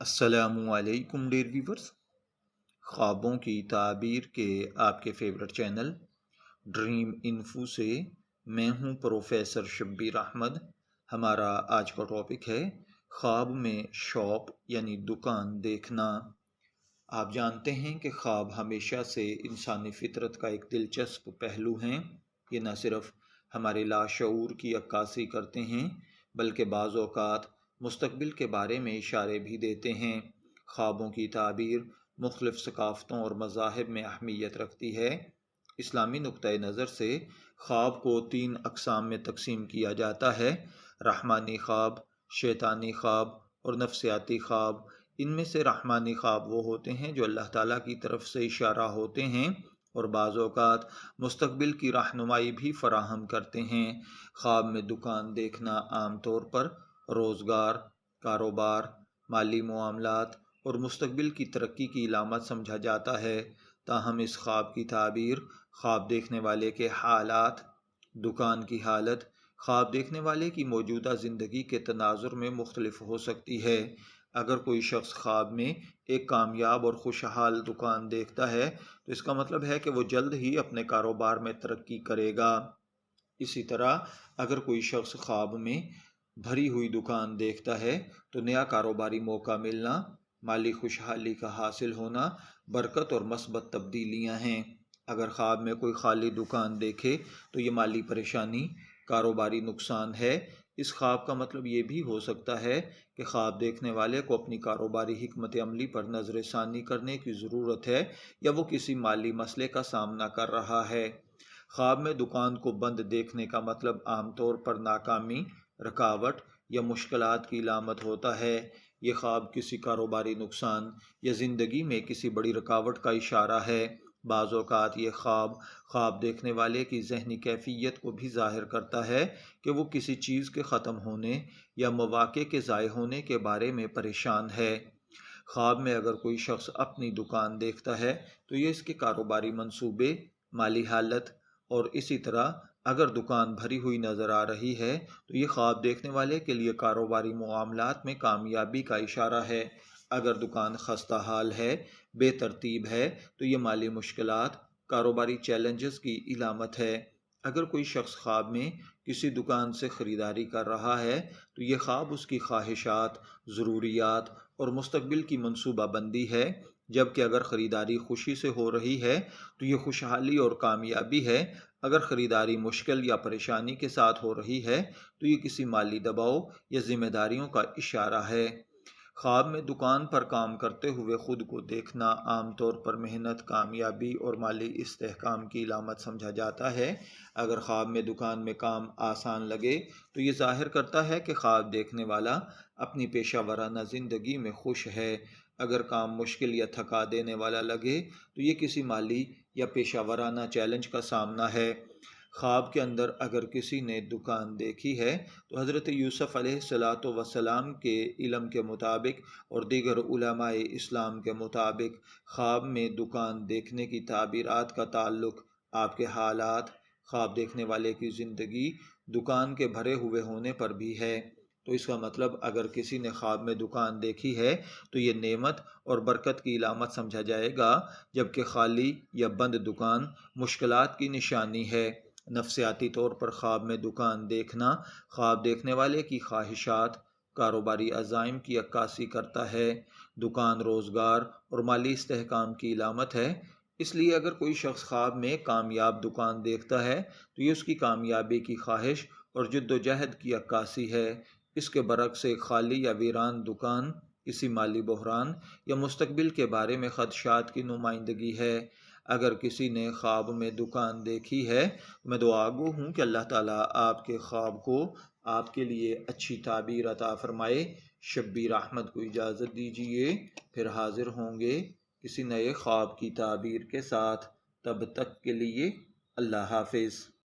السلام علیکم dear viewers, خوابوں کی تعبیر کے آپ کے فیورٹ چینل ڈریم انفو سے میں ہوں پروفیسر شبیر احمد۔ ہمارا آج کا ٹاپک ہے خواب میں شاپ یعنی دکان دیکھنا۔ آپ جانتے ہیں کہ خواب ہمیشہ سے انسانی فطرت کا ایک دلچسپ پہلو ہیں۔ یہ نہ صرف ہمارے لاشعور کی عکاسی کرتے ہیں بلکہ بعض اوقات مستقبل کے بارے میں اشارے بھی دیتے ہیں۔ خوابوں کی تعبیر مختلف ثقافتوں اور مذاہب میں اہمیت رکھتی ہے۔ اسلامی نقطۂ نظر سے خواب کو 3 اقسام میں تقسیم کیا جاتا ہے: رحمانی خواب، شیطانی خواب اور نفسیاتی خواب۔ ان میں سے رحمانی خواب وہ ہوتے ہیں جو اللہ تعالیٰ کی طرف سے اشارہ ہوتے ہیں اور بعض اوقات مستقبل کی رہنمائی بھی فراہم کرتے ہیں۔ خواب میں دکان دیکھنا عام طور پر روزگار، کاروبار، مالی معاملات اور مستقبل کی ترقی کی علامت سمجھا جاتا ہے۔ تاہم اس خواب کی تعبیر خواب دیکھنے والے کے حالات، دکان کی حالت، خواب دیکھنے والے کی موجودہ زندگی کے تناظر میں مختلف ہو سکتی ہے۔ اگر کوئی شخص خواب میں ایک کامیاب اور خوشحال دکان دیکھتا ہے تو اس کا مطلب ہے کہ وہ جلد ہی اپنے کاروبار میں ترقی کرے گا۔ اسی طرح اگر کوئی شخص خواب میں بھری ہوئی دکان دیکھتا ہے تو نیا کاروباری موقع ملنا، مالی خوشحالی کا حاصل ہونا، برکت اور مثبت تبدیلیاں ہیں۔ اگر خواب میں کوئی خالی دکان دیکھے تو یہ مالی پریشانی، کاروباری نقصان ہے۔ اس خواب کا مطلب یہ بھی ہو سکتا ہے کہ خواب دیکھنے والے کو اپنی کاروباری حکمت عملی پر نظر ثانی کرنے کی ضرورت ہے یا وہ کسی مالی مسئلے کا سامنا کر رہا ہے۔ خواب میں دکان کو بند دیکھنے کا مطلب عام طور پر ناکامی، رکاوٹ یا مشکلات کی علامت ہوتا ہے۔ یہ خواب کسی کاروباری نقصان یا زندگی میں کسی بڑی رکاوٹ کا اشارہ ہے۔ بعض اوقات یہ خواب دیکھنے والے کی ذہنی کیفیت کو بھی ظاہر کرتا ہے کہ وہ کسی چیز کے ختم ہونے یا مواقع کے ضائع ہونے کے بارے میں پریشان ہے۔ خواب میں اگر کوئی شخص اپنی دکان دیکھتا ہے تو یہ اس کے کاروباری منصوبے، مالی حالت اور اسی طرح اگر دکان بھری ہوئی نظر آ رہی ہے تو یہ خواب دیکھنے والے کے لیے کاروباری معاملات میں کامیابی کا اشارہ ہے۔ اگر دکان خستہ حال ہے، بے ترتیب ہے تو یہ مالی مشکلات، کاروباری چیلنجز کی علامت ہے۔ اگر کوئی شخص خواب میں کسی دکان سے خریداری کر رہا ہے تو یہ خواب اس کی خواہشات، ضروریات اور مستقبل کی منصوبہ بندی ہے، جبکہ اگر خریداری خوشی سے ہو رہی ہے تو یہ خوشحالی اور کامیابی ہے۔ اگر خریداری مشکل یا پریشانی کے ساتھ ہو رہی ہے تو یہ کسی مالی دباؤ یا ذمہ داریوں کا اشارہ ہے۔ خواب میں دکان پر کام کرتے ہوئے خود کو دیکھنا عام طور پر محنت، کامیابی اور مالی استحکام کی علامت سمجھا جاتا ہے۔ اگر خواب میں دکان میں کام آسان لگے تو یہ ظاہر کرتا ہے کہ خواب دیکھنے والا اپنی پیشہ ورانہ زندگی میں خوش ہے۔ اگر کام مشکل یا تھکا دینے والا لگے تو یہ کسی مالی یا پیشہ ورانہ چیلنج کا سامنا ہے۔ خواب کے اندر اگر کسی نے دکان دیکھی ہے تو حضرت یوسف علیہ السلام کے علم کے مطابق اور دیگر علماء اسلام کے مطابق خواب میں دکان دیکھنے کی تعبیرات کا تعلق آپ کے حالات، خواب دیکھنے والے کی زندگی، دکان کے بھرے ہوئے ہونے پر بھی ہے۔ تو اس کا مطلب اگر کسی نے خواب میں دکان دیکھی ہے تو یہ نعمت اور برکت کی علامت سمجھا جائے گا، جبکہ خالی یا بند دکان مشکلات کی نشانی ہے۔ نفسیاتی طور پر خواب میں دکان دیکھنا خواب دیکھنے والے کی خواہشات، کاروباری عزائم کی عکاسی کرتا ہے۔ دکان روزگار اور مالی استحکام کی علامت ہے، اس لیے اگر کوئی شخص خواب میں کامیاب دکان دیکھتا ہے تو یہ اس کی کامیابی کی خواہش اور جد و جہد کی عکاسی ہے۔ اس کے برعکس ایک خالی یا ویران دکان کسی مالی بحران یا مستقبل کے بارے میں خدشات کی نمائندگی ہے۔ اگر کسی نے خواب میں دکان دیکھی ہے، میں دعا گو ہوں کہ اللہ تعالیٰ آپ کے خواب کو آپ کے لیے اچھی تعبیر عطا فرمائے۔ شبیر احمد کو اجازت دیجیے، پھر حاضر ہوں گے کسی نئے خواب کی تعبیر کے ساتھ۔ تب تک کے لیے اللہ حافظ۔